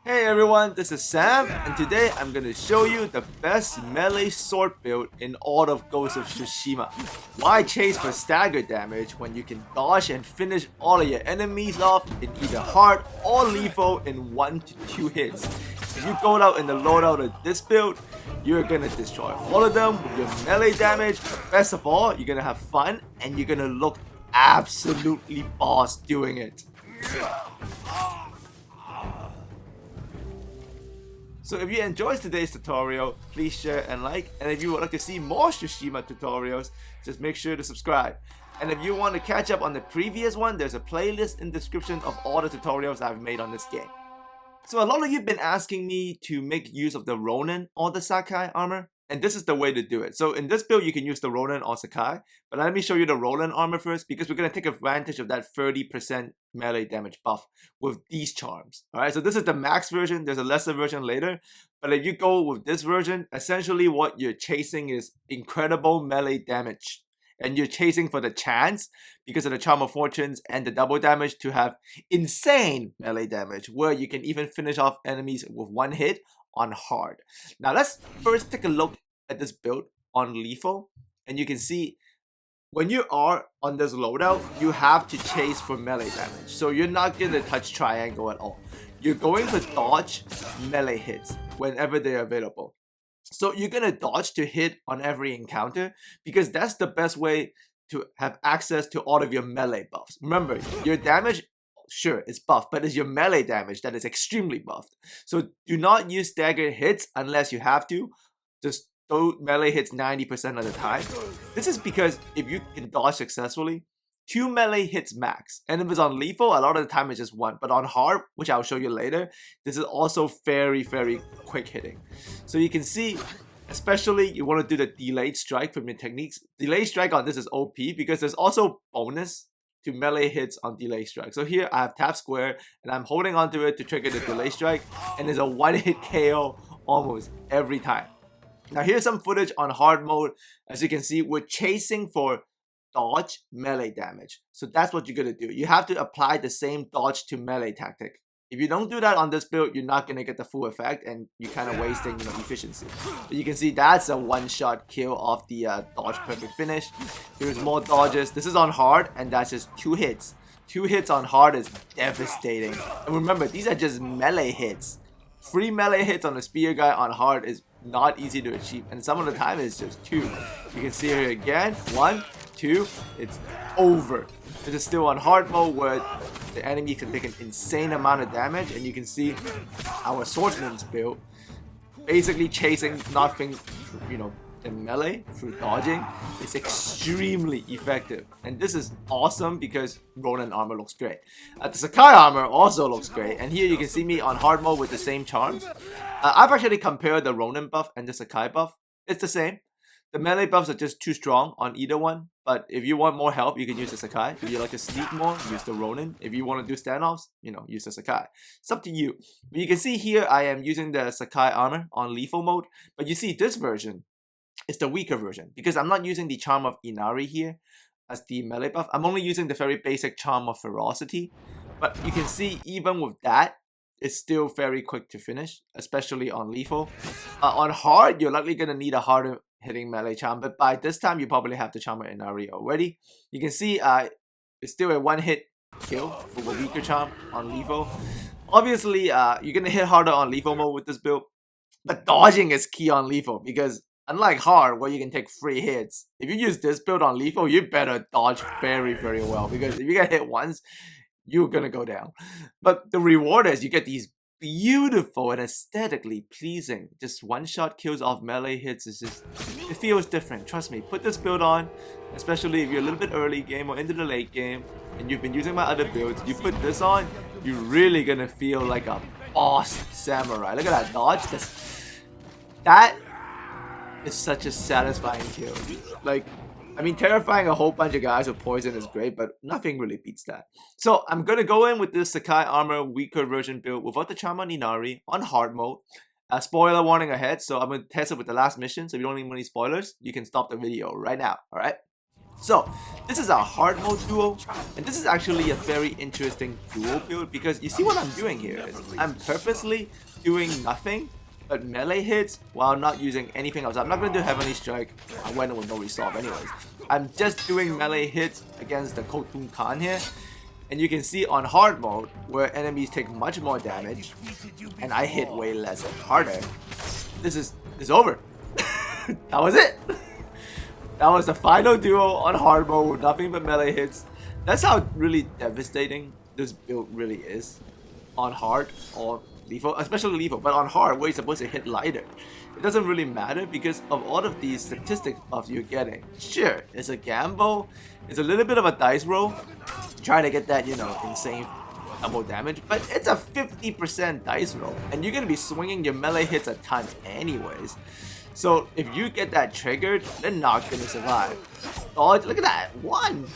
Hey everyone, this is Sam, and today I'm gonna show you the best melee sword build in all of Ghost of Tsushima. Why chase for stagger damage when you can dodge and finish all of your enemies off in either hard or lethal in 1 to 2 hits? If you go out in the loadout of this build, you're gonna destroy all of them with your melee damage. Best of all, you're gonna have fun and you're gonna look absolutely boss doing it. So if you enjoyed today's tutorial, please share and like, and if you would like to see more Tsushima tutorials, just make sure to subscribe. And if you want to catch up on the previous one, there's a playlist in the description of all the tutorials I've made on this game. So a lot of you have been asking me to make use of the Ronin or the Sakai armor, and this is the way to do it. So in this build you can use the Ronin or Sakai, but let me show you the Ronin armor first because we're going to take advantage of that 30% melee damage buff with these charms. Alright, so this is the max version, there's a lesser version later, but if you go with this version, essentially what you're chasing is incredible melee damage. And you're chasing for the chance, because of the Charm of Fortunes and the double damage, to have insane melee damage, where you can even finish off enemies with one hit on hard. Now let's first take a look at this build on lethal, and you can see when you are on this loadout, you have to chase for melee damage. So you're not going to touch triangle at all. You're going to dodge melee hits whenever they're available. So you're gonna dodge to hit on every encounter because that's the best way to have access to all of your melee buffs. Remember, your damage, sure, is buffed, but it's your melee damage that is extremely buffed. So do not use staggered hits unless you have to. Just throw melee hits 90% of the time. This is because if you can dodge successfully, 2 melee hits max. And if it's on lethal, a lot of the time it's just 1. But on hard, which I'll show you later, this is also very quick hitting. So you can see, especially you want to do the delayed strike from your techniques. Delayed strike on this is OP because there's also bonus to melee hits on delayed strike. So here I have tap square and I'm holding onto it to trigger the delay strike, and there's a 1-hit KO almost every time. Now here's some footage on hard mode. As you can see, we're chasing for dodge melee damage. So that's what you're gonna do. You have to apply the same dodge to melee tactic. If you don't do that on this build, you're not gonna get the full effect, and you're kind of wasting efficiency. But you can see that's a one-shot kill of the dodge perfect finish. There's more dodges. This is on hard, and that's just 2 hits. 2 hits on hard is devastating. And remember, these are just melee hits. 3 melee hits on a spear guy on hard is not easy to achieve, and some of the time it's just 2. You can see here again, 1, 2, it's over. This is still on hard mode where the enemy can take an insane amount of damage, and you can see our swordsman's build basically chasing nothing, in melee through dodging. It's extremely effective, and this is awesome because Ronin armor looks great. The Sakai armor also looks great, and here you can see me on hard mode with the same charms. I've actually compared the Ronin buff and the Sakai buff. It's the same. The melee buffs are just too strong on either one, but if you want more help, you can use the Sakai. If you like to sneak more, use the Ronin. If you want to do standoffs, use the Sakai. It's up to you. But you can see here I am using the Sakai armor on lethal mode, but you see this version is the weaker version because I'm not using the Charm of Inari here as the melee buff. I'm only using the very basic Charm of Ferocity, but you can see even with that, it's still very quick to finish, especially on lethal. On hard, you're likely going to need a harder hitting melee charm, but by this time you probably have the Charm of Inari already. You can see it's still a 1-hit kill with a weaker charm on lethal. Obviously, you're going to hit harder on lethal mode with this build, but dodging is key on lethal because unlike hard, where you can take 3 hits, if you use this build on lethal, you better dodge very well, because if you get hit once, you're gonna go down. But the reward is you get these beautiful and aesthetically pleasing, just one-shot kills off melee hits. It feels different. Trust me, put this build on, especially if you're a little bit early game or into the late game, and you've been using my other builds. You put this on, you're really gonna feel like a boss samurai. Look at that dodge. That is such a satisfying kill. Terrifying a whole bunch of guys with poison is great, but nothing really beats that. So I'm gonna go in with this Sakai armor weaker version build without the Charm of Inari on hard mode. Spoiler warning ahead, so I'm gonna test it with the last mission, so if you don't need any spoilers, you can stop the video right now, alright? So this is a hard mode duo, and this is actually a very interesting duo build because you see what I'm doing here is I'm purposely doing nothing but melee hits while not using anything else. I'm not going to do Heavenly Strike. I went with no resolve anyways. I'm just doing melee hits against the Khotun Khan here. And you can see on hard mode where enemies take much more damage and I hit way less and harder. This is over. That was it. That was the final duo on hard mode with nothing but melee hits. That's how really devastating this build really is on hard or lethal, especially lethal, but on hard where you're supposed to hit lighter. It doesn't really matter because of all of these statistics buffs you're getting. Sure, it's a gamble, it's a little bit of a dice roll, trying to get that, you know, insane double damage, but it's a 50% dice roll, and you're gonna be swinging your melee hits a ton anyways. So if you get that triggered, they're not gonna survive. Dodge, look at that, one!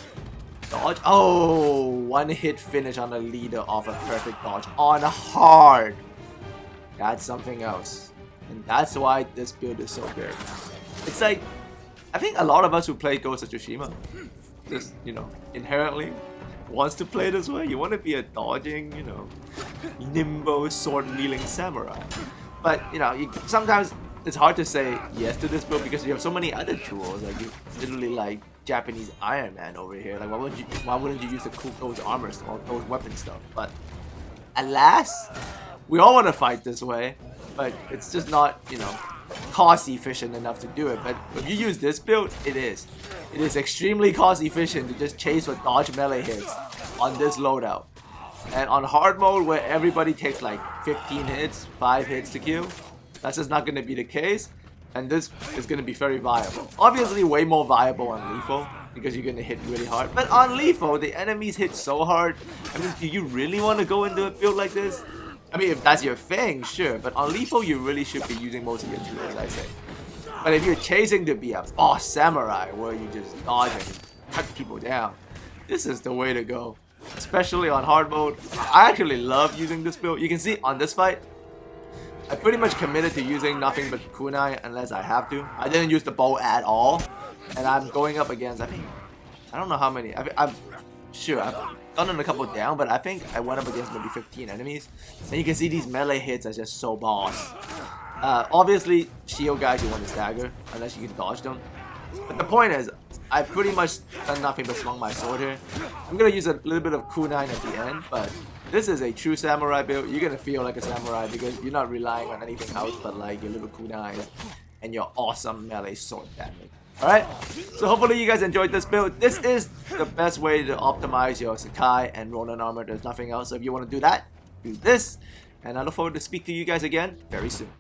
Dodge, oh, one hit finish on a leader off a perfect dodge on hard. That's something else. And that's why this build is so good. It's like, I think a lot of us who play Ghost of Tsushima, just, you know, inherently wants to play this way. You want to be a dodging, you know, nimble, sword-wielding samurai. But, you know, sometimes it's hard to say yes to this build because you have so many other tools. Like, you literally like Japanese Iron Man over here. Like, why wouldn't you use the cool Ghost armor stuff, those weapon stuff? But alas, we all want to fight this way, but it's just not, you know, cost efficient enough to do it. But if you use this build, it is extremely cost efficient to just chase with dodge melee hits on this loadout. And on hard mode where everybody takes like 15 hits, 5 hits to kill, that's just not going to be the case, and this is going to be very viable. Obviously way more viable on lethal because you're going to hit really hard, but on lethal the enemies hit so hard. I mean, do you really want to go into a build like this? I mean, if that's your thing, sure, but on lethal you really should be using most of your tools, I say. But if you're chasing to be a boss samurai where you just dodge and cut people down, this is the way to go. Especially on hard mode. I actually love using this build. You can see on this fight, I pretty much committed to using nothing but kunai unless I have to. I didn't use the bow at all. And I'm going up against, I don't know how many. I'm sure I've gotten a couple down, but I think I went up against maybe 15 enemies. And you can see these melee hits are just so boss. Obviously, shield guys you want to stagger unless you can dodge them. But the point is, I've pretty much done nothing but swung my sword here. I'm gonna use a little bit of kunai at the end, but this is a true samurai build. You're gonna feel like a samurai because you're not relying on anything else but like your little kunai and your awesome melee sword damage. Alright, so hopefully you guys enjoyed this build. This is the best way to optimize your Sakai and Ronin armor. There's nothing else. So if you want to do that, do this. And I look forward to speak to you guys again very soon.